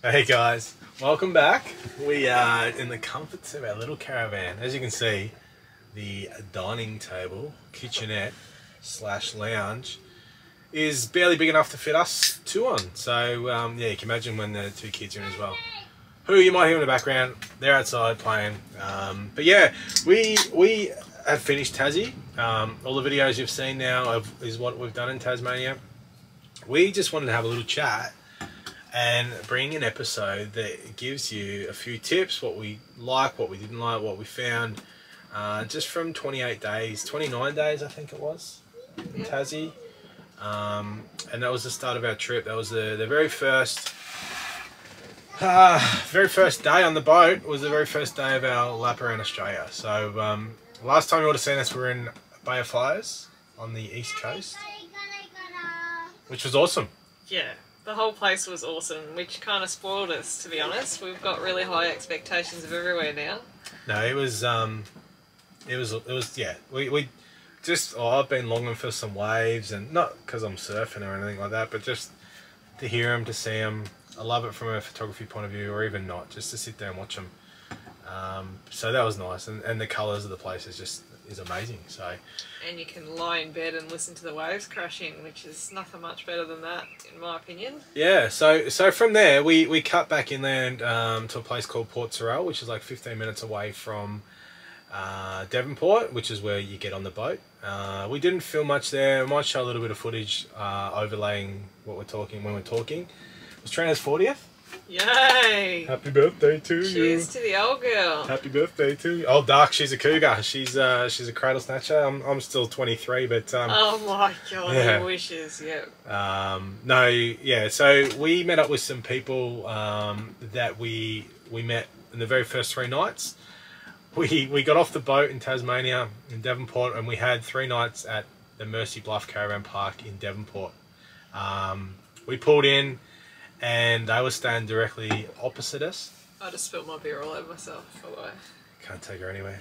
Hey guys, welcome back. We are in the comforts of our little caravan. As you can see, the dining table, kitchenette / lounge is barely big enough to fit us two on. So yeah, you can imagine when the two kids are in as well. Who you might hear in the background, they're outside playing. But yeah, we have finished Tassie. All the videos you've seen now is what we've done in Tasmania. We just wanted to have a little chat and bring an episode that gives you a few tips, what we like, what we didn't like, what we found, just from 28 days, 29 days I think it was, in Tassie. And that was the start of our trip. That was the very first day on the boat, was the very first day of our lap around Australia. So last time you would have seen us, we were in Bay of Fires on the east coast, which was awesome. Yeah. The whole place was awesome, which kind of spoiled us, to be honest. We've got really high expectations of everywhere now. No, it was yeah. We just, I've been longing for some waves, and not because I'm surfing or anything like that, but just to hear them, to see them. I love it from a photography point of view, or even not, just to sit there and watch them. So that was nice, and the colours of the place is amazing. So, and you can lie in bed and listen to the waves crashing, which is nothing much better than that, in my opinion. Yeah. So from there we cut back inland to a place called Port Sorell, which is like 15 minutes away from Devonport, which is where you get on the boat. We didn't film much there. I might show a little bit of footage overlaying what we're talking when we're talking. It was Trina's 40th. Yay! Happy birthday to you. Cheers to the old girl. Happy birthday to you. Oh, Dark, she's a cougar. She's a cradle snatcher. I'm still 23, but oh my god, yeah. Wishes, yeah. No, yeah. So we met up with some people that we met in the very first 3 nights. We got off the boat in Tasmania in Devonport, and we had 3 nights at the Mercy Bluff Caravan Park in Devonport. We pulled in, and they were staying directly opposite us. I just spilled my beer all over myself, by the way. Can't take her anywhere.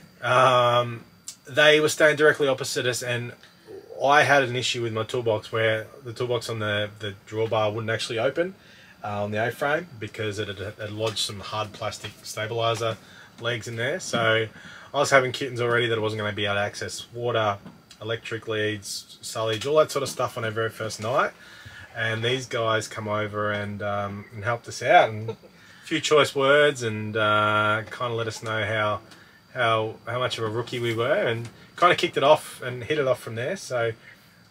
They were staying directly opposite us, and I had an issue with my toolbox where the toolbox on the drawbar wouldn't actually open on the A-frame because it had lodged some hard plastic stabiliser legs in there. So I was having kittens already that I wasn't going to be able to access water, electric leads, sullage, all that sort of stuff on our very first night. And these guys come over and helped us out, and a few choice words, and kind of let us know how much of a rookie we were, and kind of kicked it off and hit it off from there. So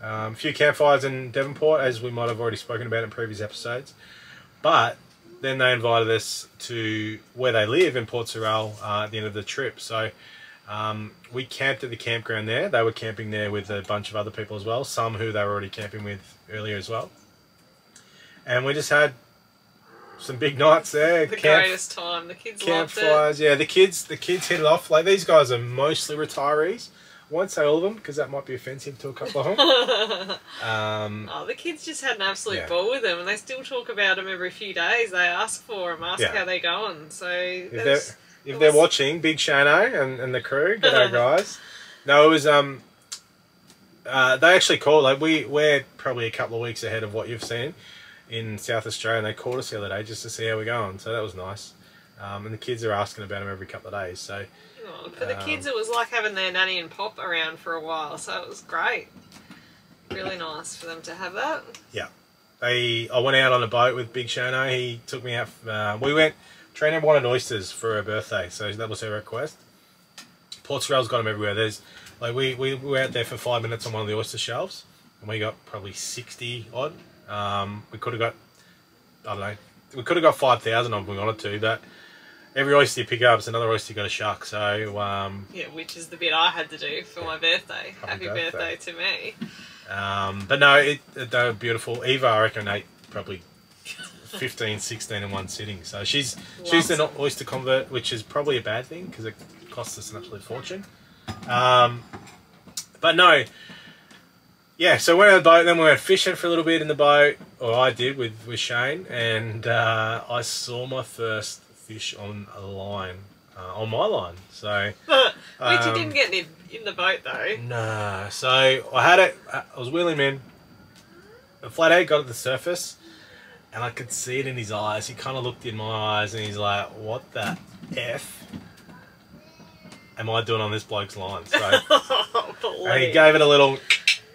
a few campfires in Devonport, as we might have already spoken about in previous episodes. But then they invited us to where they live in Port Sorell at the end of the trip. So we camped at the campground there. They were camping there with a bunch of other people as well, some who they were already camping with earlier as well. And we just had some big nights there. The greatest time. The kids loved it. Campfires, yeah. The kids hit it off. Like, these guys are mostly retirees. I won't say all of them because that might be offensive to a couple of them. Oh, the kids just had an absolute ball with them, and they still talk about them every few days. They ask for them, ask how they're going. So if they're watching, big Shano and the crew, g'day guys. No, it was they actually called. Like, we're probably a couple of weeks ahead of what you've seen in South Australia, and they called us the other day just to see how we're going. So that was nice. And the kids are asking about them every couple of days. So for the kids, it was like having their nanny and pop around for a while. So it was great. Really nice for them to have that. Yeah. I went out on a boat with Big Shano. He took me out. Trina wanted oysters for her birthday, so that was her request. Port Sorell's got them everywhere. There's like we were out there for 5 minutes on one of the oyster shelves, and we got probably 60 odd. We could have got, I don't know, we could have got 5,000 of them if we wanted to, but every oyster you pick up is another oyster you got to shuck. So yeah, which is the bit I had to do for my birthday. Happy birthday to me. But no, they were beautiful. Eva, I reckon, ate probably 15, 16 in one sitting. So she's an oyster convert, which is probably a bad thing because it costs us an absolute fortune. But no. Yeah, so we went on the boat, then we went fishing for a little bit in the boat, or I did with Shane, and I saw my first fish on a line, on my line. So which you didn't get in the boat though. No, so I had it. I was wheeling in. The flathead got at the surface, and I could see it in his eyes. He kind of looked in my eyes and he's like, what the F am I doing on this bloke's line? So, and he gave it a little,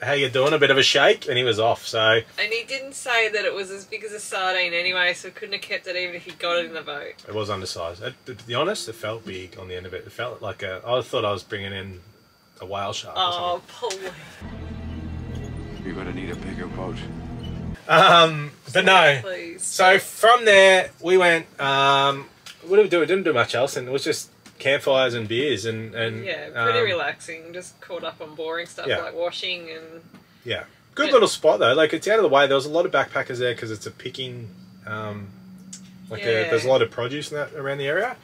how you doing, a bit of a shake, and he was off. So, and he didn't say that it was as big as a sardine anyway, so couldn't have kept it even if he got it in the boat. It was undersized. To be honest, it felt big on the end of it. It felt like I thought I was bringing in a whale shark. Oh, poor. You're gonna need a bigger boat. But no. Please. So from there we went. What did we do? We didn't do much else, and it was just campfires and beers and yeah, pretty relaxing. Just caught up on boring stuff like washing and good little spot though. Like, it's out of the way. There was a lot of backpackers there because it's a picking. There's a lot of produce in that around the area.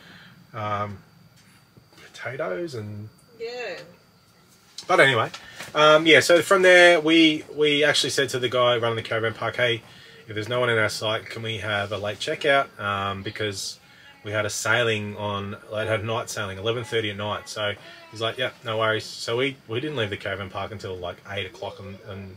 Potatoes and But anyway, so from there we actually said to the guy running the caravan park, hey, if there's no one in our site, can we have a late checkout? Because we had a sailing had night sailing, 11:30 at night. So he's like, yeah, no worries. So we didn't leave the caravan park until like 8 o'clock in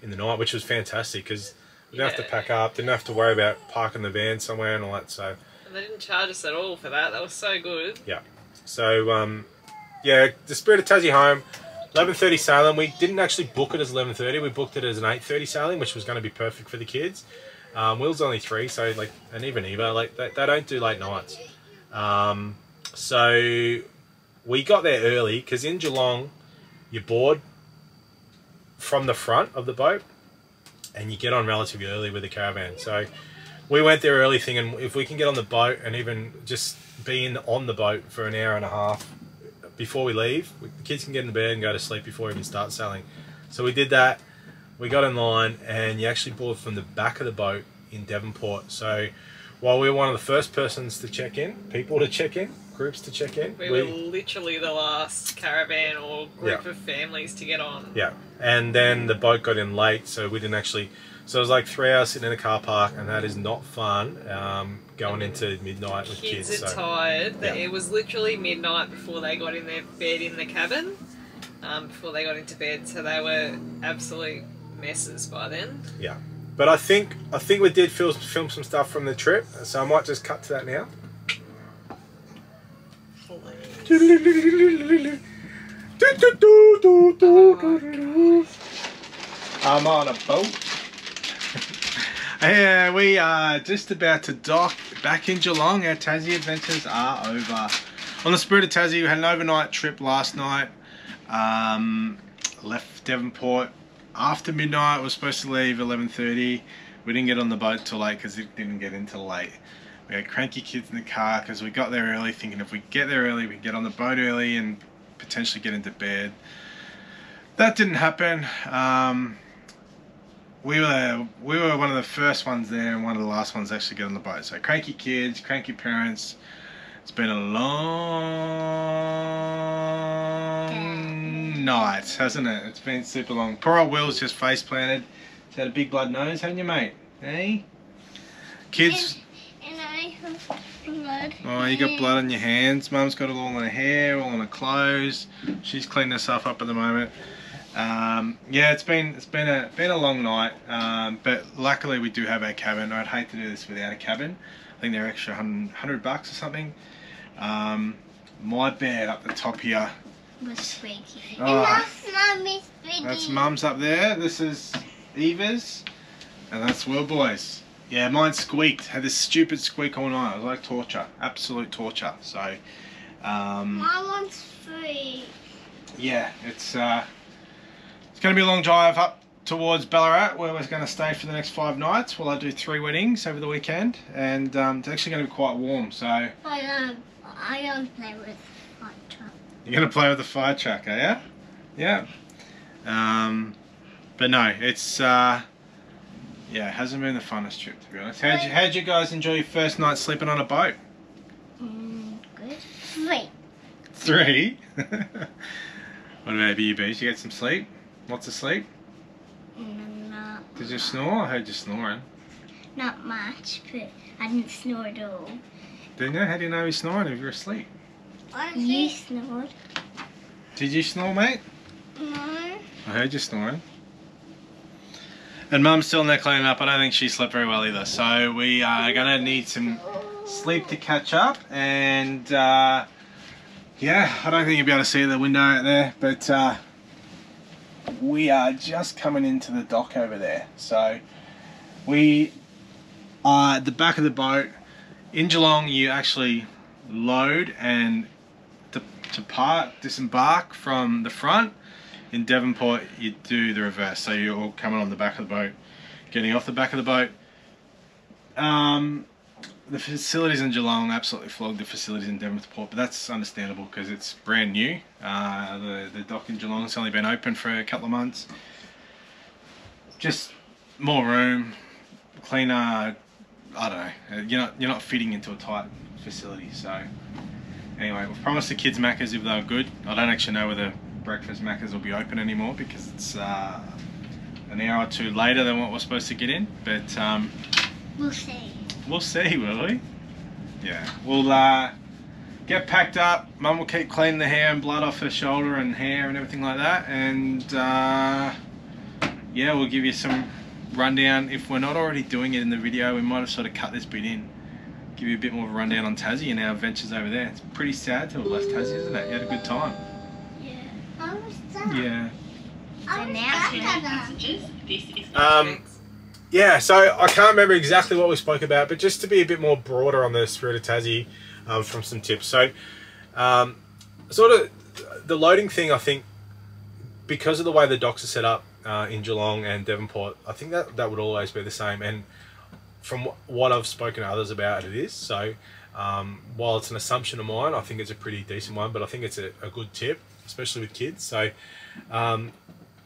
the night, which was fantastic because we didn't have to pack up, didn't have to worry about parking the van somewhere and all that. So and they didn't charge us at all for that. That was so good. Yeah. So the Spirit of Tassie home. 11:30 sailing. We didn't actually book it as 11:30. We booked it as an 8:30 sailing, which was going to be perfect for the kids. Will's only 3, so like, and even Eva, like they don't do late nights. So we got there early because in Geelong, you board from the front of the boat, and you get on relatively early with the caravan. So we went there early, thinking if we can get on the boat and even just be on the boat for an hour and a half. Before we leave, the kids can get in bed and go to sleep before we even start sailing. So we did that. We got in line, and you actually board from the back of the boat in Devonport. So while we were one of the first persons to check in, groups to check in, we were literally the last caravan or group of families to get on. Yeah, and then the boat got in late, so we didn't actually. So it was like 3 hours sitting in a car park, and that is not fun. Going into midnight with kids. Kids are tired. It was literally midnight before they got in their bed in the cabin. Before they got into bed, so they were absolute messes by then. Yeah, but I think we did film some stuff from the trip, so I might just cut to that now. I'm on a boat. Yeah, we are just about to dock back in Geelong. Our Tassie adventures are over. On the Spirit of Tassie, we had an overnight trip last night. Left Devonport after midnight. We were supposed to leave 11:30. We didn't get on the boat till late because it didn't get in till late. We had cranky kids in the car because we got there early, thinking if we get there early, we can get on the boat early and potentially get into bed. That didn't happen. We were one of the first ones there and one of the last ones to actually get on the boat. So cranky kids, cranky parents. It's been a long night, hasn't it? It's been super long. Poor old Will's just face planted. He's had a big blood nose, haven't you, mate? Hey? Kids. And I have blood. Oh, you got blood on your hands. Mum's got it all on her hair, all on her clothes. She's cleaning herself up at the moment. Yeah, it's been a long night, but luckily we do have our cabin. I'd hate to do this without a cabin. I think they're extra $100 or something. My bed up the top here was squeaky. Oh, and that's Mummy's bed. That's Mum's up there. This is Eva's, and that's Will Boy's. Yeah, mine squeaked. Had this stupid squeak all night. It was like torture, absolute torture. So, my one's free. Yeah, it's going to be a long drive up towards Ballarat, where we're going to stay for the next 5 nights while I do 3 weddings over the weekend, and it's actually going to be quite warm. So I don't play with fire truck. You're going to play with the fire truck, are you? Yeah. But no, it's yeah, it hasn't been the funnest trip, to be honest. How'd you guys enjoy your first night sleeping on a boat? Good. 3. 3? What about you, Beach? You get some sleep? Lots of sleep? No. Did you snore? I heard you snoring. Not much, but I didn't snore at all. Didn't you? How do you know you're snoring if you're asleep? You snored. Did you snore, mate? No. I heard you snoring. And Mum's still in there cleaning up. I don't think she slept very well either. So we are going to need some sleep to catch up. And yeah, I don't think you'll be able to see the window out there. But we are just coming into the dock over there. So we are at the back of the boat. In Geelong, you actually load and disembark from the front. In Devonport, you do the reverse, so you're all coming on the back of the boat, getting off the back of the boat. The facilities in Geelong absolutely flogged the facilities in Devonport, but that's understandable because it's brand new. The dock in Geelong has only been open for a couple of months. Just more room, cleaner. I don't know. You're not fitting into a tight facility, so. Anyway, we've promised the kids Maccas if they were good. I don't actually know whether breakfast Maccas will be open anymore because it's an hour or two later than what we're supposed to get in. But We'll see. We'll see, will we? Yeah. We'll get packed up. Mum will keep cleaning the hair and blood off her shoulder and hair and everything like that. And yeah, we'll give you some rundown. If we're not already doing it in the video, we might have sort of cut this bit in. Give you a bit more of a rundown on Tassie and our adventures over there. It's pretty sad to have left Tassie, isn't it? You had a good time. Yeah. I was sad. Yeah. I was sad. Yeah, so I can't remember exactly what we spoke about, but just to be a bit more broader on the Spirit of Tassie, from some tips. So, sort of the loading thing, I think, because of the way the docks are set up in Geelong and Devonport, I think that would always be the same. And from what I've spoken to others about, it is. So while it's an assumption of mine, I think it's a pretty decent one, but I think it's a good tip, especially with kids. So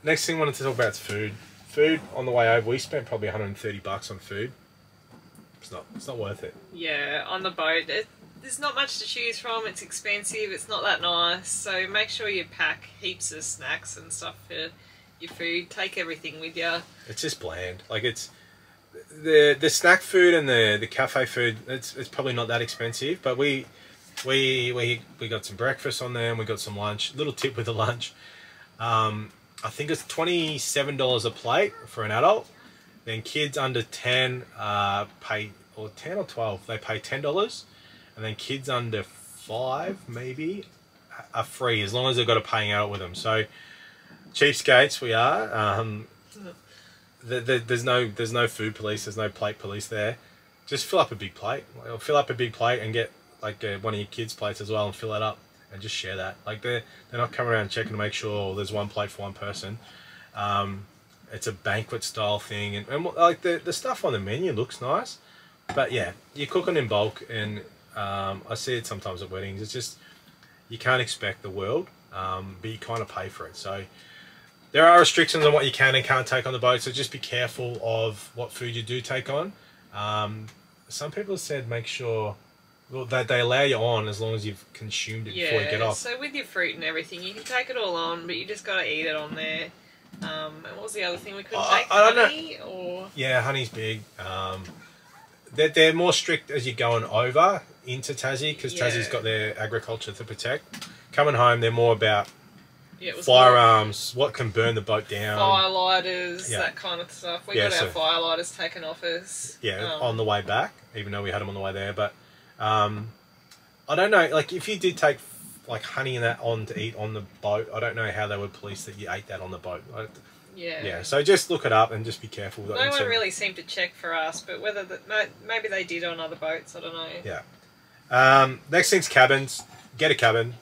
next thing I wanted to talk about is food. Food on the way over, we spent probably $130 on food. It's not worth it. Yeah, on the boat, there's not much to choose from. It's expensive. It's not that nice. So make sure you pack heaps of snacks and stuff for your food. Take everything with you. It's just bland. Like it's the snack food and the cafe food. It's probably not that expensive, but we got some breakfast on there and we got some lunch. Little tip with the lunch. I think it's $27 a plate for an adult. Then kids under 10 pay, or 10 or 12, they pay $10. And then kids under 5 maybe are free as long as they've got a paying adult with them. So cheapskates we are. There's no food police, there's no plate police there. Just fill up a big plate. Fill up a big plate and get like one of your kids' plates as well and fill that up. And just share that. Like they're not coming around checking to make sure there's one plate for one person. It's a banquet style thing, and like the stuff on the menu looks nice, but yeah, you're cooking in bulk, and I see it sometimes at weddings. It's just you can't expect the world, but you kind of pay for it. So there are restrictions on what you can and can't take on the boat. So just be careful of what food you do take on. Some people have said make sure. Well, they allow you on as long as you've consumed it before you get off. So with your fruit and everything, you can take it all on, but you just got to eat it on there. And what was the other thing we couldn't take? Honey? Or yeah, honey's big. They're more strict as you're going over into Tassie because Tassie's got their agriculture to protect. Coming home, they're more about firearms, what can burn the boat down. Fire lighters, that kind of stuff. We got our fire lighters taken off us. Yeah, on the way back, even though we had them on the way there, but. I don't know, like if you did take like honey and that on to eat on the boat, I don't know how they would police that you ate that on the boat. Yeah, so just look it up and just be careful. No one really seemed to check for us, but whether maybe they did on other boats, I don't know. Yeah. Next thing's cabins. Get a cabin.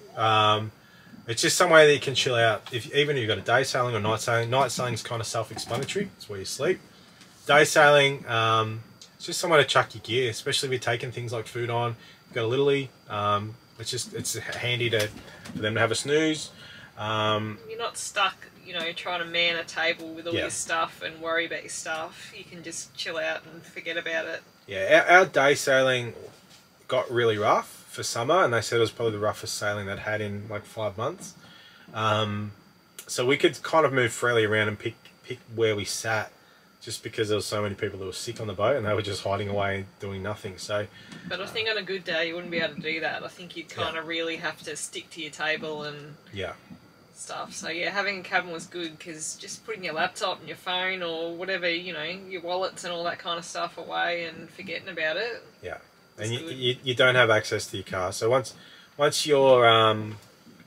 It's just somewhere that you can chill out. Even if you've got a day sailing or night sailing. Night sailing is kind of self-explanatory. It's where you sleep. Day sailing, it's just somewhere to chuck your gear, especially if you're taking things like food on. You've got a littly. It's handy for them to have a snooze. You're not stuck, trying to man a table with all your stuff and worry about your stuff. You can just chill out and forget about it. Yeah, our day sailing got really rough for summer, and they said it was probably the roughest sailing they'd had in like 5 months. So we could kind of move freely around and pick where we sat. Just because there were so many people that were sick on the boat and they were just hiding away and doing nothing. So, but I think on a good day you wouldn't be able to do that. I think you'd kind of really have to stick to your table and stuff. So yeah, having a cabin was good because just putting your laptop and your phone or whatever, you know, your wallets and all that kind of stuff away and forgetting about it. Yeah, and you don't have access to your car. So once you're on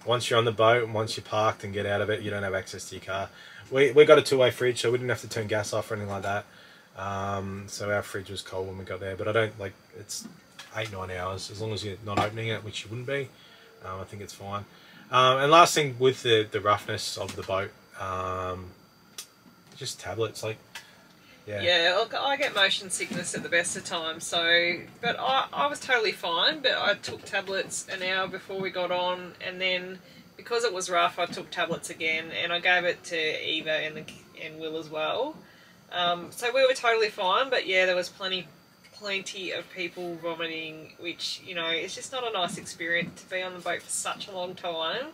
the boat and once you're parked and get out of it, you don't have access to your car. We got a two-way fridge, so we didn't have to turn gas off or anything like that. So our fridge was cold when we got there, but I don't like it's 8-9 hours as long as you're not opening it, which you wouldn't be. I think it's fine. And last thing with the roughness of the boat, just tablets, like yeah. Look, I get motion sickness at the best of times, so but I was totally fine. But I took tablets an hour before we got on, and then because it was rough, I took tablets again, and I gave it to Eva and Will as well. So we were totally fine, but yeah, there was plenty of people vomiting, which, you know, it's just not a nice experience to be on the boat for such a long time.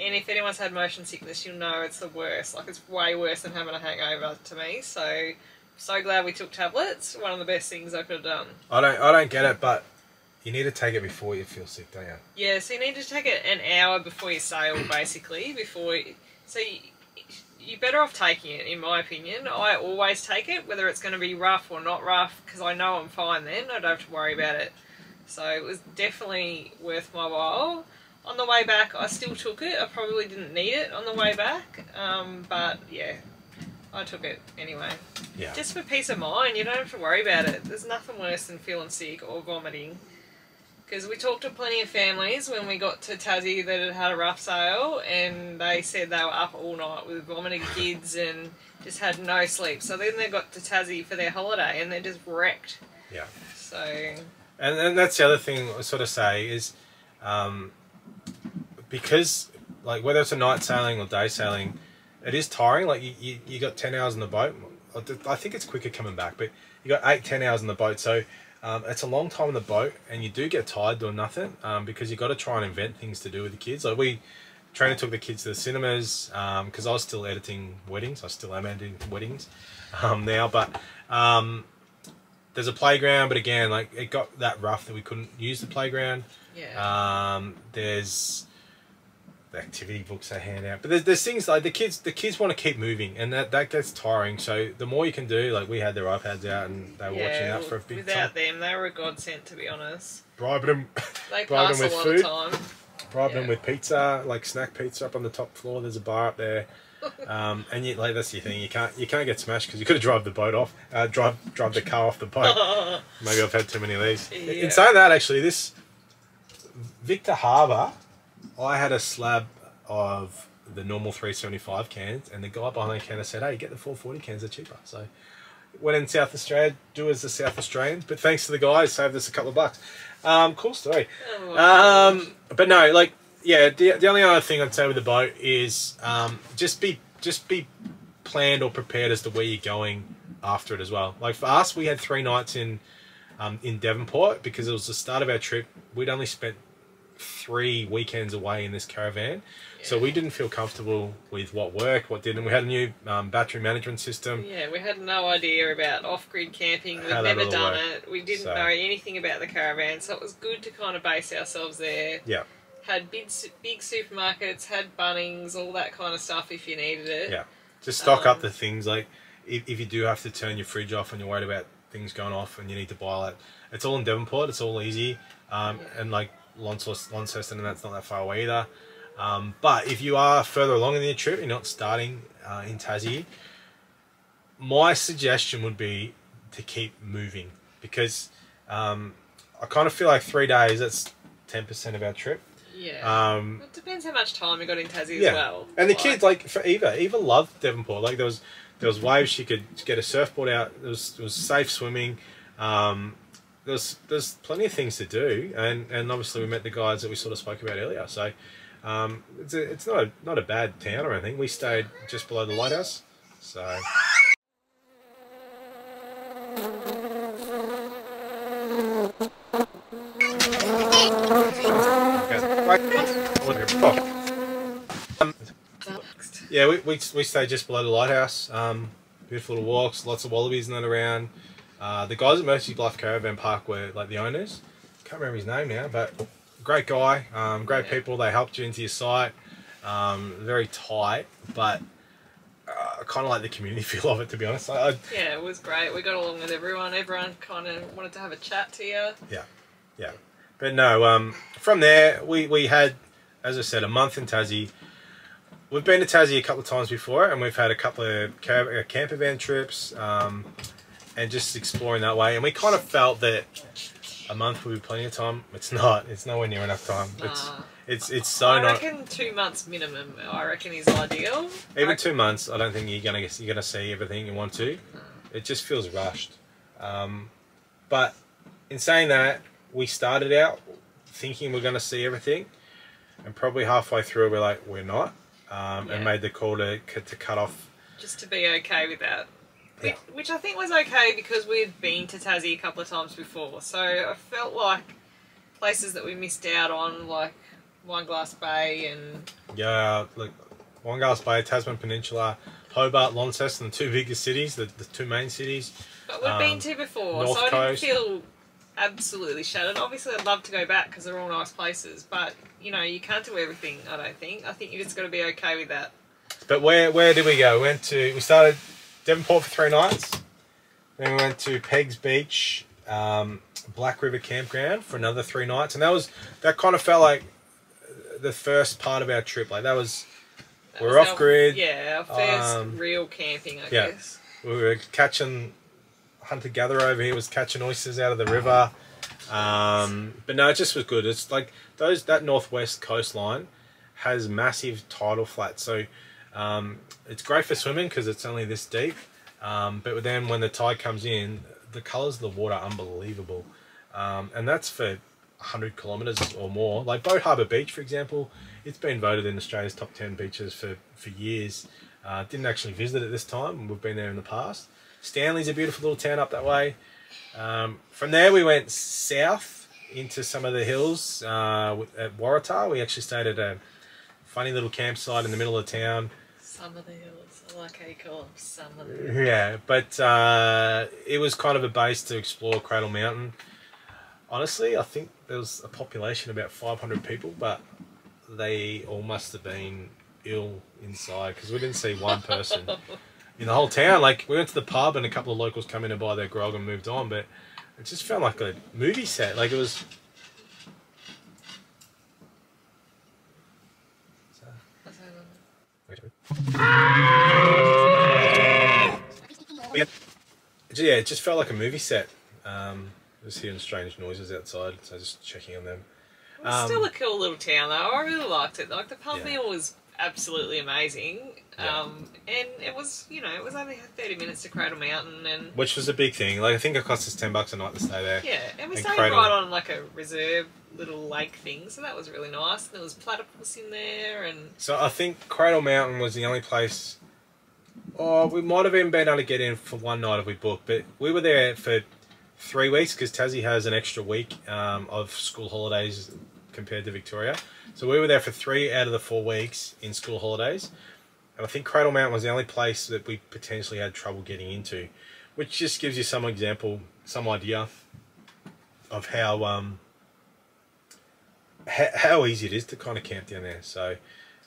And if anyone's had motion sickness, you'll know it's the worst. Like, it's way worse than having a hangover to me. So glad we took tablets. One of the best things I could have done. I don't get it, but you need to take it before you feel sick, don't you? Yeah, so you need to take it an hour before you sail, basically. You're better off taking it, in my opinion. I always take it, whether it's going to be rough or not rough, because I know I'm fine then. I don't have to worry about it. So it was definitely worth my while. On the way back, I still took it. I probably didn't need it on the way back, but yeah, I took it anyway. Yeah. Just for peace of mind, you don't have to worry about it. There's nothing worse than feeling sick or vomiting. Because we talked to plenty of families when we got to Tassie that had had a rough sail, and they said they were up all night with vomiting kids and just had no sleep. So then they got to Tassie for their holiday and they're just wrecked. Yeah. So. And that's the other thing I sort of say is, because like whether it's a night sailing or day sailing, it is tiring. Like you got 10 hours on the boat. I think it's quicker coming back, but you got 8-10 hours on the boat. So. It's a long time on the boat, and you do get tired doing nothing because you've got to try and invent things to do with the kids. Like Trina took the kids to the cinemas because I was still editing weddings. I still am editing weddings now, but there's a playground. But again, like it got that rough that we couldn't use the playground. Yeah. There's the activity books they hand out, but there's things like the kids want to keep moving, and that gets tiring. So the more you can do, like we had their iPads out and they were watching that for a big time. Without them, they were a godsend, to be honest. Bribed them with food. Of time. Bribed them with pizza, like snack pizza up on the top floor. There's a bar up there, and like that's the thing. You can't get smashed because you got to drive the boat off, drive the car off the boat. Maybe I've had too many of these. Yeah. In saying that, actually, this Victor Harbour. I had a slab of the normal 375 cans, and the guy behind the counter said, "Hey, get the 440 cans, they're cheaper." So went in South Australia, do as the South Australians, but thanks to the guys, saved us a couple of bucks. Cool story. But no, like, yeah, the only other thing I'd say with the boat is just be planned or prepared as to where you're going after it as well. Like for us, we had 3 nights in Devonport because it was the start of our trip. We'd only spent 3 weekends away in this caravan, so we didn't feel comfortable with what worked, what didn't. We had a new battery management system. Yeah, we had no idea about off-grid camping. We'd never done it. We didn't know anything about the caravan, so it was good to kind of base ourselves there. Yeah. Had big supermarkets, had Bunnings, all that kind of stuff if you needed it. Yeah. Just stock up the things, like if you do have to turn your fridge off and you're worried about things going off and you need to buy that. It's all in Devonport, it's all easy. And like Launceston, and that's not that far away either. But if you are further along in your trip, you're not starting in Tassie, my suggestion would be to keep moving, because I kind of feel like 3 days, that's 10% of our trip. Yeah. It depends how much time we got in Tassie as well. And the kids, like for Eva loved Devonport. Like there was waves, she could get a surfboard out. There was safe swimming. There's plenty of things to do, and obviously we met the guys that we sort of spoke about earlier. So it's not a bad town or anything. We stayed just below the lighthouse. So. Yeah, we stayed just below the lighthouse. Beautiful little walks, lots of wallabies and that around. The guys at Mercy Bluff Caravan Park were like the owners. Can't remember his name now, but great guy, great people. They helped you into your site. very tight, but I kind of like the community feel of it, to be honest. Yeah, it was great. We got along with everyone. Everyone kind of wanted to have a chat to you. Yeah. But no, from there, we had, as I said, a month in Tassie. We've been to Tassie a couple of times before, and we've had a couple of camper van trips, and just exploring that way. And we kind of felt that a month would be plenty of time. It's not. It's nowhere near enough time. It's so I not. reckon 2 months minimum. I reckon is ideal. Even 2 months, I don't think you're gonna see everything you want to. It just feels rushed. But in saying that, we started out thinking we're gonna see everything, and probably halfway through we're like we're not, and made the call to cut off. Just to be okay with that. Yeah. Which I think was okay because we'd been to Tassie a couple of times before, so I felt like places that we missed out on, like Wineglass Bay and look, Wineglass Bay, Tasman Peninsula, Hobart, Launceston, the two biggest cities, the two main cities. But we've been to before, North so I Coast. didn't feel absolutely shattered. Obviously, I'd love to go back because they're all nice places, but you know, you can't do everything. I don't think. I think you just got to be okay with that. But where did we go? We started Devonport for 3 nights. Then we went to Peggs Beach, Black River Campground for another 3 nights, and that kind of felt like the first part of our trip. Like we're off grid. Yeah, our first real camping, I guess. We were hunter-gatherer over here was catching oysters out of the river. But no, it just was good. It's like that northwest coastline has massive tidal flats, so it's great for swimming because it's only this deep. But then when the tide comes in, the colours of the water are unbelievable, and that's for 100 kilometres or more. Like Boat Harbour Beach, for example, it's been voted in Australia's top 10 beaches for years. Didn't actually visit it this time. We've been there in the past. Stanley's a beautiful little town up that way. From there we went south into some of the hills at Waratah. We actually stayed at a funny little campsite in the middle of town. Some of the hills. I like how you call them some of the hills. Yeah, but it was kind of a base to explore Cradle Mountain. Honestly, I think there was a population of about 500 people, but they all must have been ill inside because we didn't see one person in the whole town. Like, we went to the pub and a couple of locals come in to buy their grog and moved on, but it just felt like a movie set. Like, it was... Yeah, it just felt like a movie set. Just hearing strange noises outside, so just checking on them. It was still a cool little town, though. I really liked it. Like, the pub meal was absolutely amazing. And it was, you know, it was only 30 minutes to Cradle Mountain, and which was a big thing. Like, I think it cost us $10 a night to stay there. Yeah, and we stayed right on like a reserve little lake thing, so that was really nice. And there was platypus in there, and so I think Cradle Mountain was the only place. Oh, we might have even been able to get in for one night if we booked, but we were there for 3 weeks because Tassie has an extra week of school holidays compared to Victoria. So we were there for 3 out of the 4 weeks in school holidays. And I think Cradle Mountain was the only place that we potentially had trouble getting into, which just gives you some idea of how easy it is to kind of camp down there. So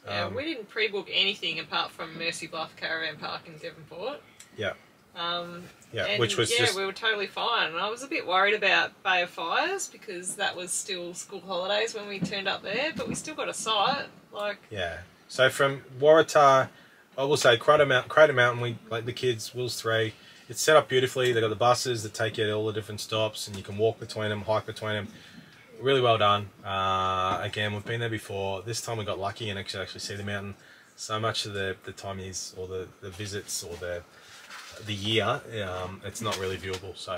yeah, we didn't pre-book anything apart from Mercy Bluff Caravan Park in Devonport. Yeah. And which was just... we were totally fine. And I was a bit worried about Bay of Fires because that was still school holidays when we turned up there, but we still got a site. Like, yeah. So from Waratah, I will say Crater Mountain, we, like the kids, Will's 3, it's set up beautifully. They've got the buses that take you to all the different stops and you can walk between them, hike between them. Really well done. Again, we've been there before. This time we got lucky and actually see the mountain. So much of the time is, or the visits or the year, it's not really viewable. So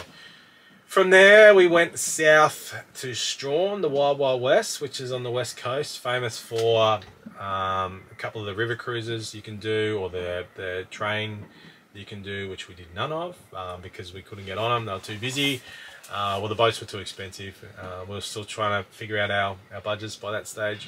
from there we went south to Strawn, the Wild Wild West, which is on the west coast, famous for a couple of the river cruises you can do, or the train you can do, which we did none of because we couldn't get on them. They were too busy. Well, the boats were too expensive. We were still trying to figure out our budgets by that stage.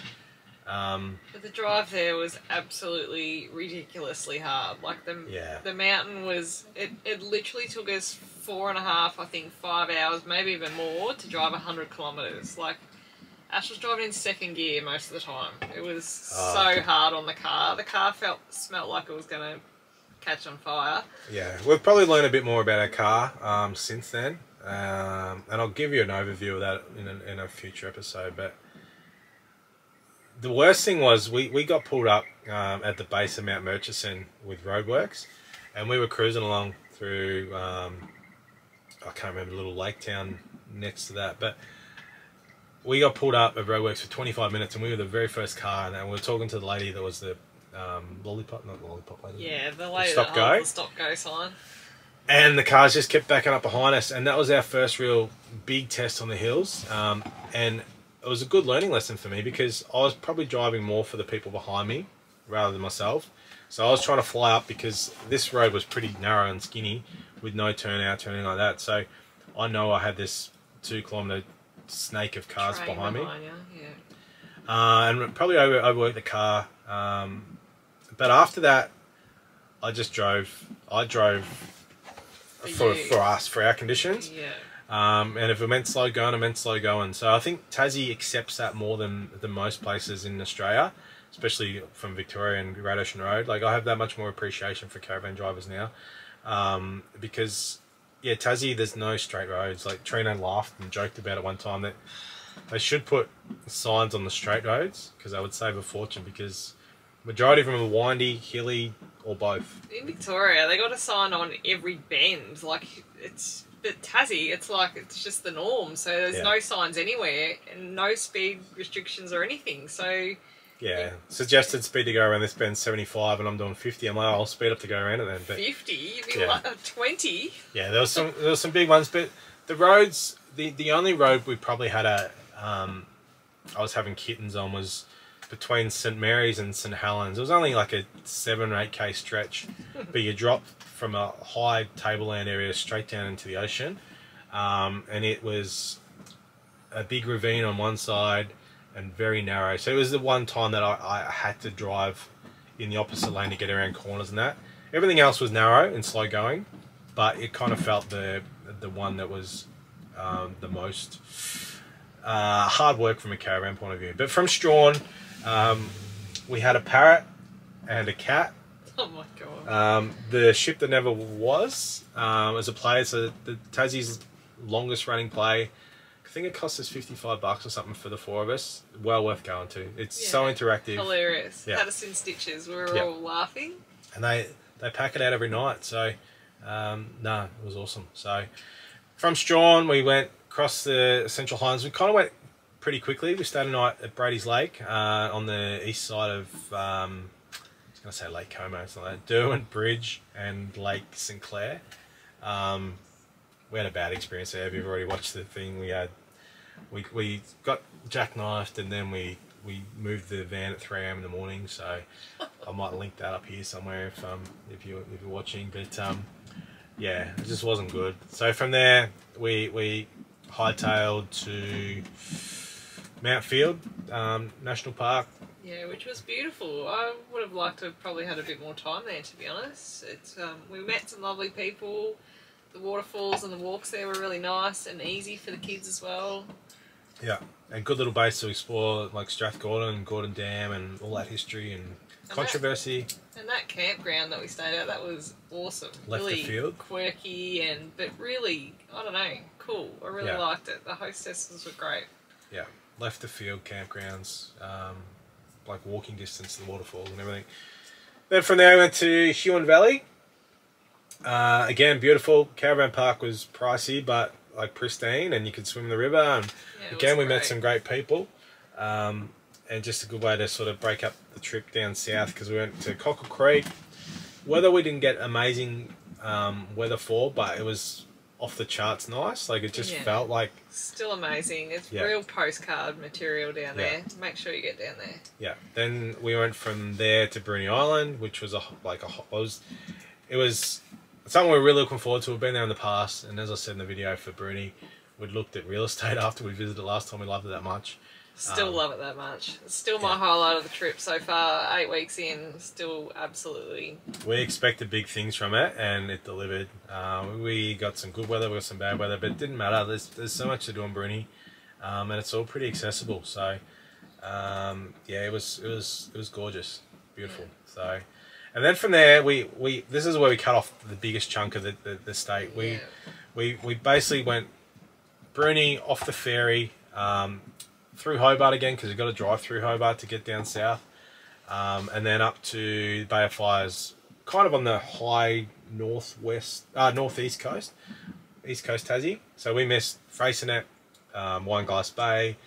But the drive there was absolutely ridiculously hard. Like the mountain was, it literally took us 4.5, I think 5 hours, maybe even more, to drive 100 kilometres. Like, Ash was driving in second gear most of the time. It was so hard on the car. The car smelled like it was going to catch on fire. Yeah, we've probably learned a bit more about our car since then. And I'll give you an overview of that in a future episode. But the worst thing was we got pulled up at the base of Mount Murchison with roadworks, and we were cruising along through, I can't remember, the little lake town next to that, but we got pulled up at roadworks for 25 minutes, and we were the very first car, and we were talking to the lady that was the lollipop lady. Yeah, the lady stop that go. holds the stop go sign. And the cars just kept backing up behind us, and that was our first real big test on the hills. And it was a good learning lesson for me because I was probably driving more for the people behind me rather than myself. So I was trying to fly up because this road was pretty narrow and skinny with no turning like that. So I know I had this 2-kilometre snake of cars behind me. You, yeah. And probably overworked the car. But after that, I drove for us, for our conditions. Yeah. And if it meant slow going, it meant slow going. So I think Tassie accepts that more than most places in Australia, especially from Victoria and Great Ocean Road. Like, I have that much more appreciation for caravan drivers now. Because, yeah, Tassie, there's no straight roads. Like, Trina laughed and joked about it one time that they should put signs on the straight roads because they would save a fortune, because majority of them are windy, hilly, or both. In Victoria, they got a sign on every bend. Like, but Tassie, it's just the norm. So there's no signs anywhere and no speed restrictions or anything. So yeah, suggested speed to go around this bend 75, and I'm doing 50. I'm like, I'll speed up to go around it then. But 50, you'd be like 20. Yeah, there was some big ones, but the roads, the only road we probably had I was having kittens on was between St Mary's and St Helens. It was only like a 7 or 8k stretch, but you drop from a high tableland area straight down into the ocean, and it was a big ravine on one side and very narrow. So it was the one time that I had to drive in the opposite lane to get around corners and that. Everything else was narrow and slow going, but it kind of felt the one that was the most hard work from a caravan point of view. But from Strawn, we had a parrot and a cat. Oh my god. The ship that never was as a play. So the Tassie's longest running play. I think it cost us $55 or something for the 4 of us. Well worth going to. It's so interactive. Hilarious. Yeah. Had us in stitches. We were all laughing. And they pack it out every night. So it was awesome. So from Strawn, we went across the Central Highlands. We kind of went pretty quickly. We stayed a night at Brady's Lake on the east side of, I was going to say Lake Como, it's not that, Derwent Bridge and Lake St Clair. We had a bad experience there. If you've already watched the thing, we got jackknifed, and then we moved the van at 3 AM in the morning. So I might link that up here somewhere if you're watching. But yeah, it just wasn't good. So from there we hightailed to Mount Field National Park. Yeah, which was beautiful. I would have liked to have probably had a bit more time there, to be honest. It's we met some lovely people. The waterfalls and the walks there were really nice and easy for the kids as well. Yeah, and good little base to explore, like Strathgordon and Gordon Dam and all that history and controversy. And that campground that we stayed at, that was awesome. Left really the field. Quirky but really, I don't know, cool. I really liked it. The hostesses were great. Yeah, left the field campgrounds, like walking distance to the waterfalls and everything. Then from there I went to Huon Valley. Again, beautiful. Caravan park was pricey, but like pristine, and you could swim in the river. And again, we met some great people, and just a good way to sort of break up the trip down south, because we went to Cockle Creek. Weather we didn't get amazing weather for, but it was off the charts nice. Like, it just felt like still amazing. It's real postcard material down there. Make sure you get down there. Yeah. Then we went from there to Bruny Island, which was it was something we were really looking forward to. We've been there in the past, and as I said in the video for Bruny, we'd looked at real estate after we visited last time. We loved it that much. Still love it that much. It's still my highlight of the trip so far. 8 weeks in, still absolutely. We expected big things from it, and it delivered. We got some good weather, we got some bad weather, but it didn't matter. There's so much to do in Bruny. and it's all pretty accessible. So yeah, it was gorgeous, beautiful. So, and then from there we this is where we cut off the biggest chunk of the state. We basically went Bruni off the ferry, through Hobart again because we've got to drive through Hobart to get down south, and then up to Bay of Fires, kind of on the high northeast coast, east coast Tassie. So we missed Freycinet, Wineglass Bay,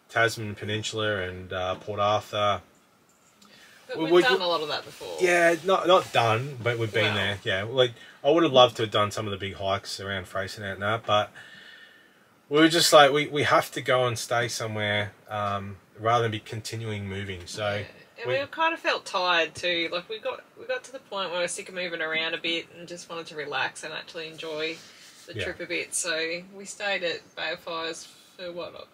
Tasman Peninsula, and Port Arthur. But we've done a lot of that before. Yeah, not done, but we've been there. Yeah, like I would have loved to have done some of the big hikes around Freycinet and that, but we were just like we have to go and stay somewhere rather than be continuing moving. So yeah. And we kind of felt tired too. Like we got to the point where we were sick of moving around a bit and just wanted to relax and actually enjoy the trip a bit. So we stayed at Bay of Fires for what,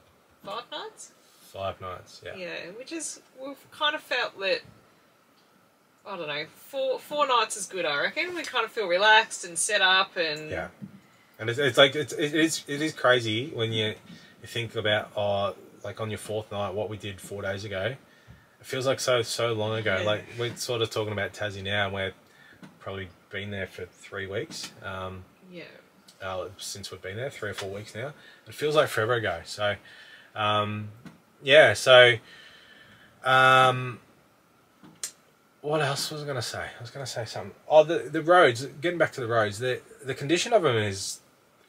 5 nights? 5 nights, yeah. Yeah, which is, we've kind of felt that, I don't know, four nights is good, I reckon. We kind of feel relaxed and set up and... Yeah. And it's like, it is crazy when you think about, like on your 4th night, what we did 4 days ago. It feels like so long ago. Yeah. Like, we're sort of talking about Tassie now, and we're probably been there for 3 weeks. Since we've been there, 3 or 4 weeks now. It feels like forever ago. So, yeah, so... what else was I going to say? I was going to say something. Oh, the roads. Getting back to the roads, the condition of them is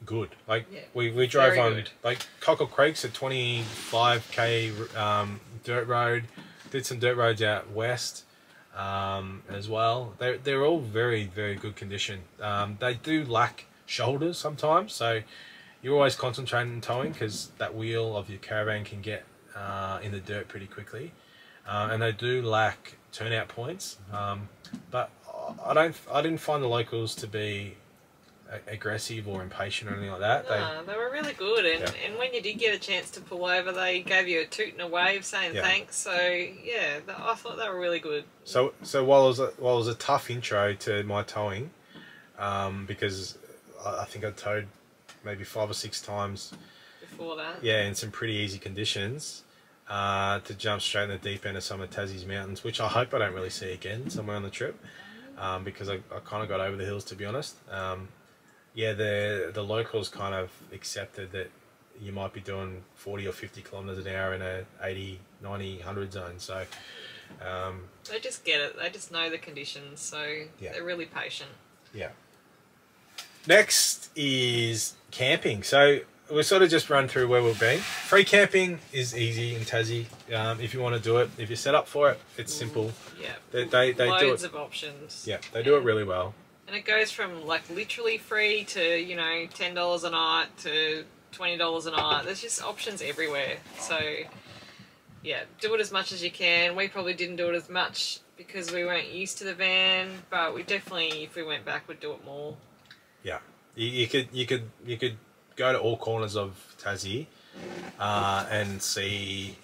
good. Like we drove on good. Like Cockle Creek's a 25k dirt road. Did some dirt roads out west as well. They're all very good condition. They do lack shoulders sometimes, so you're always concentrating on towing because that wheel of your caravan can get in the dirt pretty quickly, and they do lack turnout points, but I didn't find the locals to be aggressive or impatient or anything like that. No, they were really good, and when you did get a chance to pull over, they gave you a toot and a wave saying thanks. So yeah, I thought they were really good. So while it was a tough intro to my towing, because I think I towed maybe 5 or 6 times before that. Yeah, in some pretty easy conditions. To jump straight in the deep end of some of Tassie's mountains, which I hope I don't really see again somewhere on the trip, because I kind of got over the hills, to be honest. The locals kind of accepted that you might be doing 40 or 50 kilometres an hour in a 80, 90, 100 zone. So they just get it. They just know the conditions, so they're really patient. Yeah. Next is camping. So we'll sort of just run through where we've been. Free camping is easy in Tassie. If you want to do it, if you're set up for it, it's simple. Yeah. They do it. Loads of options. Yeah, they do it really well. And it goes from like literally free to, $10 a night to $20 a night. There's just options everywhere. So yeah, do it as much as you can. We probably didn't do it as much because we weren't used to the van, but we definitely, if we went back, would do it more. Yeah. You could go to all corners of Tassie and see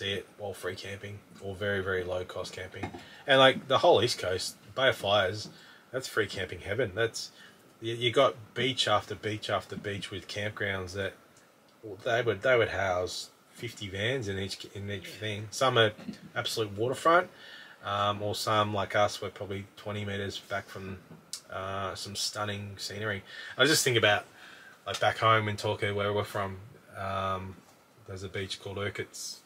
it while free camping or very low cost camping, and like the whole east coast, Bay of Fires, that's free camping heaven. That's you got beach after beach after beach with campgrounds that they would house 50 vans in each thing. Some are absolute waterfront, or some like us were probably 20 meters back from some stunning scenery. I just think about, like back home in Torquay, where we're from, there's a beach called Urquhart's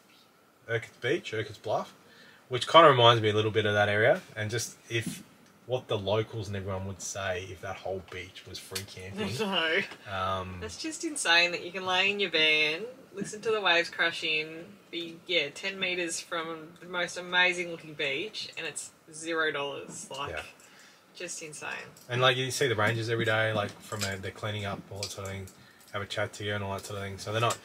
Bluff, which kind of reminds me a little bit of that area. And just what the locals and everyone would say if that whole beach was free camping. No. That's just insane that you can lay in your van, listen to the waves crash in, be 10 metres from the most amazing looking beach, and it's $0. Just insane. And like you see the rangers every day, like from they're cleaning up, all that sort of thing, have a chat to you and all that sort of thing. So they're not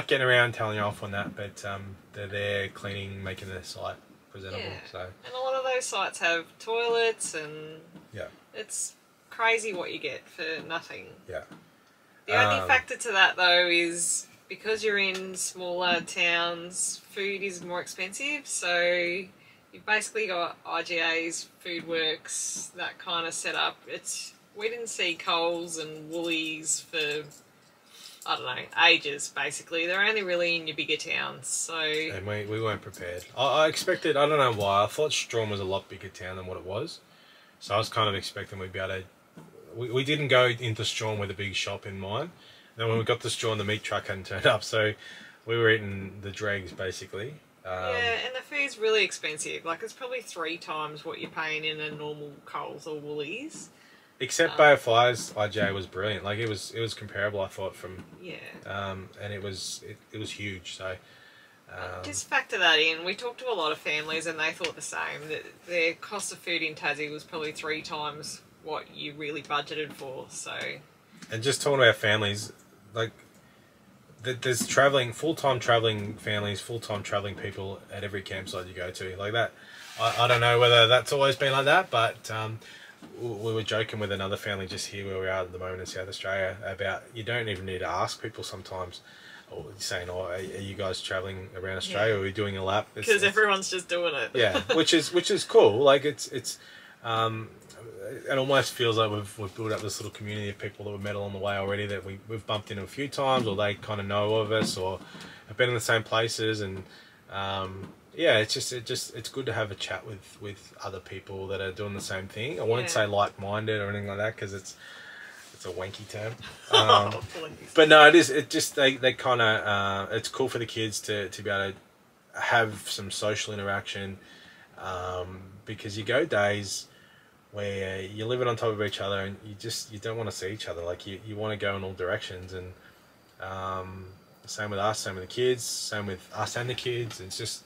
getting around telling you off on that, but they're there cleaning, making the site presentable. Yeah. So and a lot of those sites have toilets, and it's crazy what you get for nothing. Yeah. The only factor to that though is because you're in smaller towns, food is more expensive, so you've basically got IGAs, Food Works, that kind of setup. We didn't see Coles and Woolies for I don't know, ages, basically. They're only really in your bigger towns, so... And we weren't prepared. I expected, I don't know why, I thought Strawn was a lot bigger town than what it was. So I was kind of expecting we'd be able to... We didn't go into Strawn with a big shop in mind. And then when we got to Strawn, the meat truck hadn't turned up, so we were eating the dregs, basically. Yeah, and the food's really expensive. Like, it's probably 3 times what you're paying in a normal Coles or Woolies. Except Bay of Flies, IJ was brilliant. Like, it was comparable, I thought, from... Yeah. And it was huge, so... Just factor that in. We talked to a lot of families and they thought the same, that their cost of food in Tassie was probably 3 times what you really budgeted for, so... And just talking about families, like, there's travelling, full-time travelling families, full-time travelling people at every campsite you go to. Like that, I don't know whether that's always been like that, but we were joking with another family just here where we are at the moment in South Australia about you don't even need to ask people sometimes. Or saying, "Oh, are you guys travelling around Australia? Or are we doing a lap?" Because everyone's just doing it. Yeah, which is cool. Like it almost feels like we've built up this little community of people that we've met along the way already that we've bumped into a few times, or they kind of know of us, or have been in the same places, and yeah, it's good to have a chat with other people that are doing the same thing. I won't say like-minded or anything like that because it's a wanky term. But no, they kind of it's cool for the kids to be able to have some social interaction, because you go days where you're living on top of each other and you don't want to see each other. Like you want to go in all directions, and same with us, same with the kids, same with us and the kids. It's just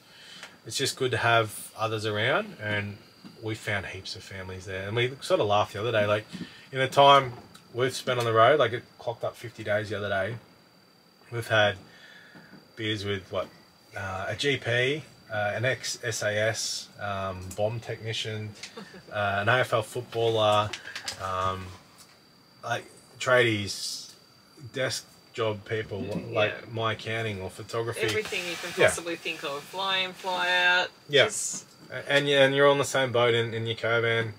good to have others around, and we found heaps of families there. And we sort of laughed the other day, like in the time we've spent on the road, like it clocked up 50 days the other day. We've had beers with a GP, an ex-SAS, bomb technician, an AFL footballer, like tradies, desk job people, like my accounting or photography. Everything you can possibly think of. Fly in, fly out. Yeah. And you're on the same boat in your caravan,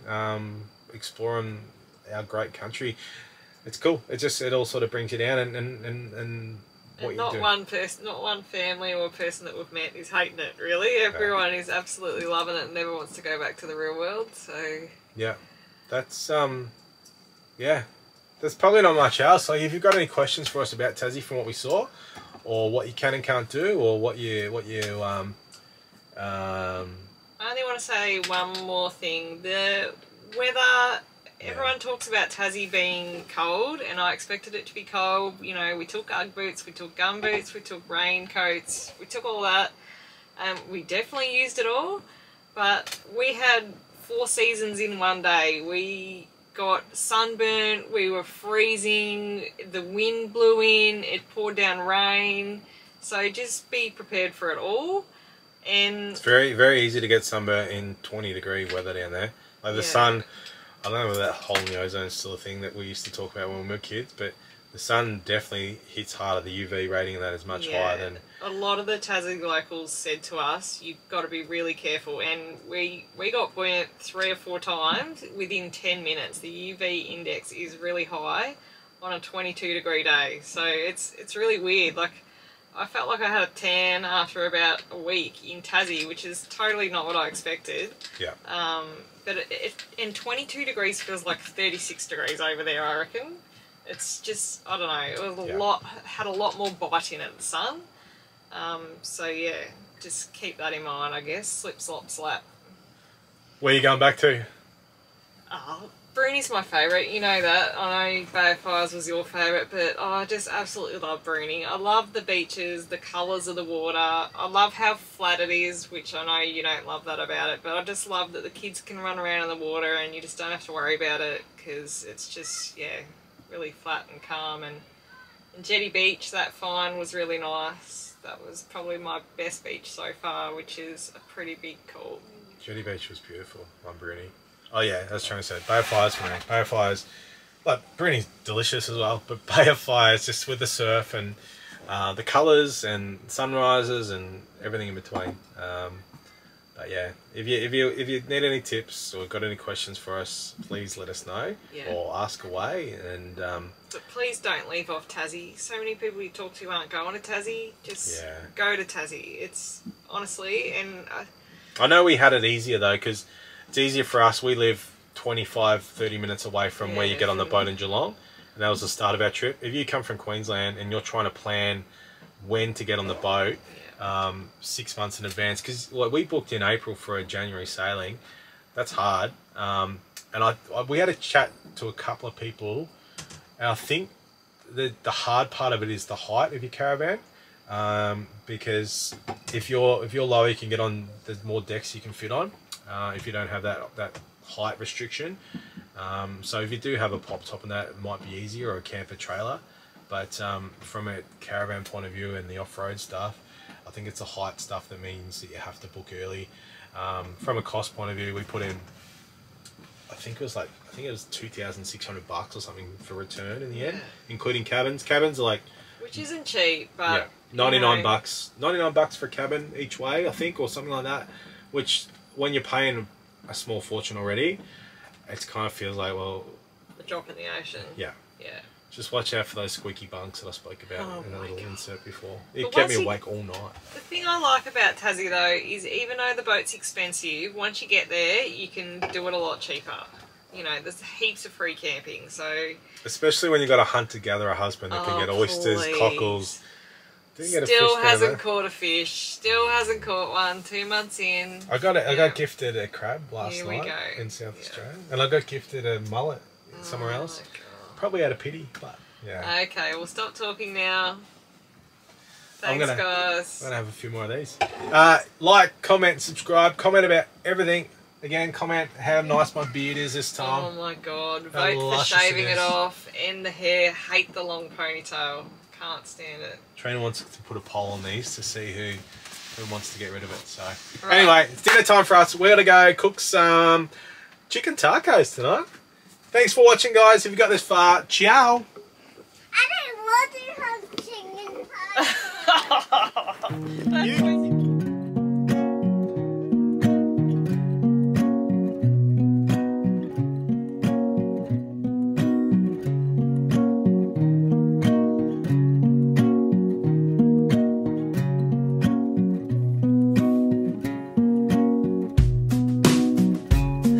exploring our great country. It's cool. It all sort of brings you down, and what you do. Not one family or person that we've met is hating it, really. Everyone is absolutely loving it and never wants to go back to the real world, so... Yeah. That's, there's probably not much else. Like, if you've got any questions for us about Tassie from what we saw, or what you can and can't do, or what you I only want to say one more thing. The weather... Everyone talks about Tassie being cold, and I expected it to be cold. You know, we took Ugg boots, we took gum boots, we took raincoats, we took all that. We definitely used it all, but we had 4 seasons in one day. We got sunburnt, we were freezing, the wind blew in, it poured down rain. So just be prepared for it all. And it's very, very easy to get sunburnt in 20-degree weather down there. Like the sun... I don't know whether that hole in the ozone is still a thing that we used to talk about when we were kids, but the sun definitely hits harder. The UV rating of that is much higher than... A lot of the Tassie locals said to us, you've got to be really careful. And we got burnt 3 or 4 times within 10 minutes. The UV index is really high on a 22-degree day. So it's really weird. Like, I felt like I had a tan after about a week in Tassie, which is totally not what I expected. Yeah. But and 22 degrees feels like 36 degrees over there, I reckon. It's just, I don't know, it was had a lot more bite in it, the sun. So yeah, just keep that in mind, I guess. Slip, slop, slap. Where are you going back to? Bruny's my favourite, you know that. I know Bay of Fires was your favourite, but I just absolutely love Bruny. I love the beaches, the colours of the water. I love how flat it is, which I know you don't love that about it, but I just love that the kids can run around in the water and you just don't have to worry about it because it's just, yeah, really flat and calm. And Jetty Beach, that fine was really nice. That was probably my best beach so far, which is a pretty big call. Jetty Beach was beautiful on Bruny. Oh yeah, that's trying to say. Bay of Fires for me. Bay of Fires, like Bruny's delicious as well, but Bay of Fires just with the surf and the colours and sunrises and everything in between. But yeah, if you need any tips or got any questions for us, please let us know or ask away. And but please don't leave off Tassie. So many people you talk to aren't going to Tassie. Just go to Tassie. It's honestly, and I know we had it easier though, because it's easier for us. We live 25-30 minutes away from where you get on the boat in Geelong, and that was the start of our trip. If you come from Queensland and you're trying to plan when to get on the boat 6 months in advance, because we booked in April for a January sailing, that's hard. And we had a chat to a couple of people, and I think the hard part of it is the height of your caravan, because if you're lower, you can get on, there's more decks you can fit on if you don't have that height restriction. So if you do have a pop top and that, it might be easier, or a camper trailer. But from a caravan point of view and the off-road stuff, I think it's the height stuff that means that you have to book early. From a cost point of view, we put in, I think it was $2,600 or something for return in the end, including cabins. Cabins are like, which isn't cheap, but $99 for a cabin each way, I think, or something like that. Which, when you're paying a small fortune already, it kind of feels like, well, a drop in the ocean. Yeah. Just watch out for those squeaky bunks that I spoke about in a little insert before. It kept me awake all night. The thing I like about Tassie though is, even though the boat's expensive, once you get there, you can do it a lot cheaper. You know, there's heaps of free camping, so... Especially when you've got a hunter-gatherer husband that can get oysters, cockles. Still hasn't caught a fish. Still hasn't caught one. 2 months in. I got gifted a crab last night in South Australia, and I got gifted a mullet somewhere else. Probably out of pity, but yeah. Okay, we'll stop talking now. Thanks, guys. I'm gonna have a few more of these. Like, comment, subscribe, comment about everything. Again, comment how nice my beard is this time. Oh my god! Vote for shaving it off, and the hair. Hate the long ponytail. Can't stand it. Trina wants to put a poll on these to see who wants to get rid of it. So anyway, it's dinner time for us. We're gonna go cook some chicken tacos tonight. Thanks for watching, guys. If you got this far, ciao. I don't want to have chicken pie.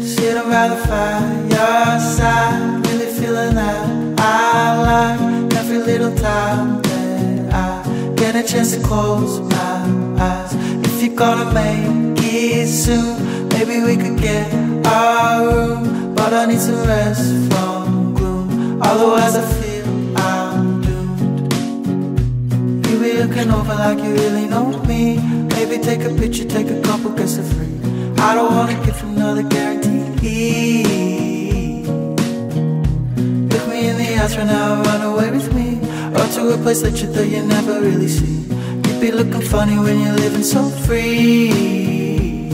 Sitting by the fireside, really feeling that I like every little time that I get a chance to close my eyes. If you're gonna make it soon, maybe we could get our room, but I need some rest from gloom, otherwise I feel I'm doomed. You be looking over like you really know me. Maybe take a picture, take a couple, guess it's free. I don't wanna give another guarantee. Look me in the eyes right now, run away with me, or to a place that you thought you never really see. You'd be looking funny when you're living so free.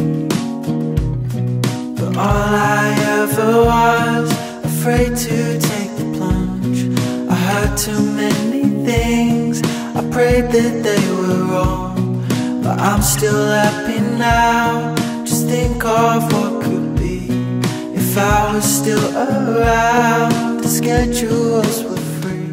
But all I ever was, afraid to take the plunge. I heard too many things, I prayed that they were wrong, but I'm still happy now. Just think of what could be if I was still around. The schedules were free.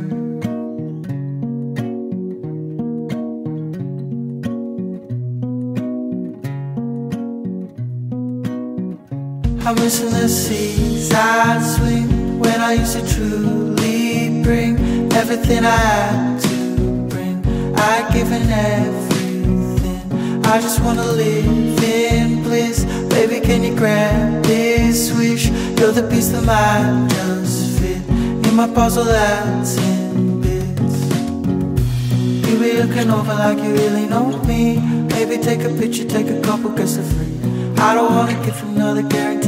I'm missing the seas I'd swing when I used to truly bring everything I had to bring. I'd given everything. I just wanna live in bliss. Baby, can you grant this wish? You're the piece that might just fit in my puzzle that's in bits. You be looking over like you really know me. Maybe take a picture, take a couple, guess it's free. I don't wanna give another guarantee.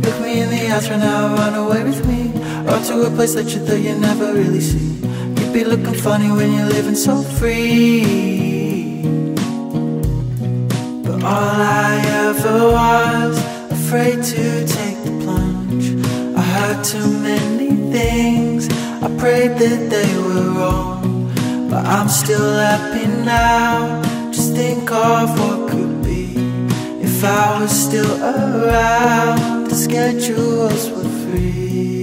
Look me in the eyes right now, run away with me, or to a place that you thought you never really see. You'd be looking funny when you're living so free. But all I ever was, afraid to take the plunge. I heard too many things, I prayed that they were wrong, but I'm still happy now. Just just think of what could be if I was still around. The schedules were free.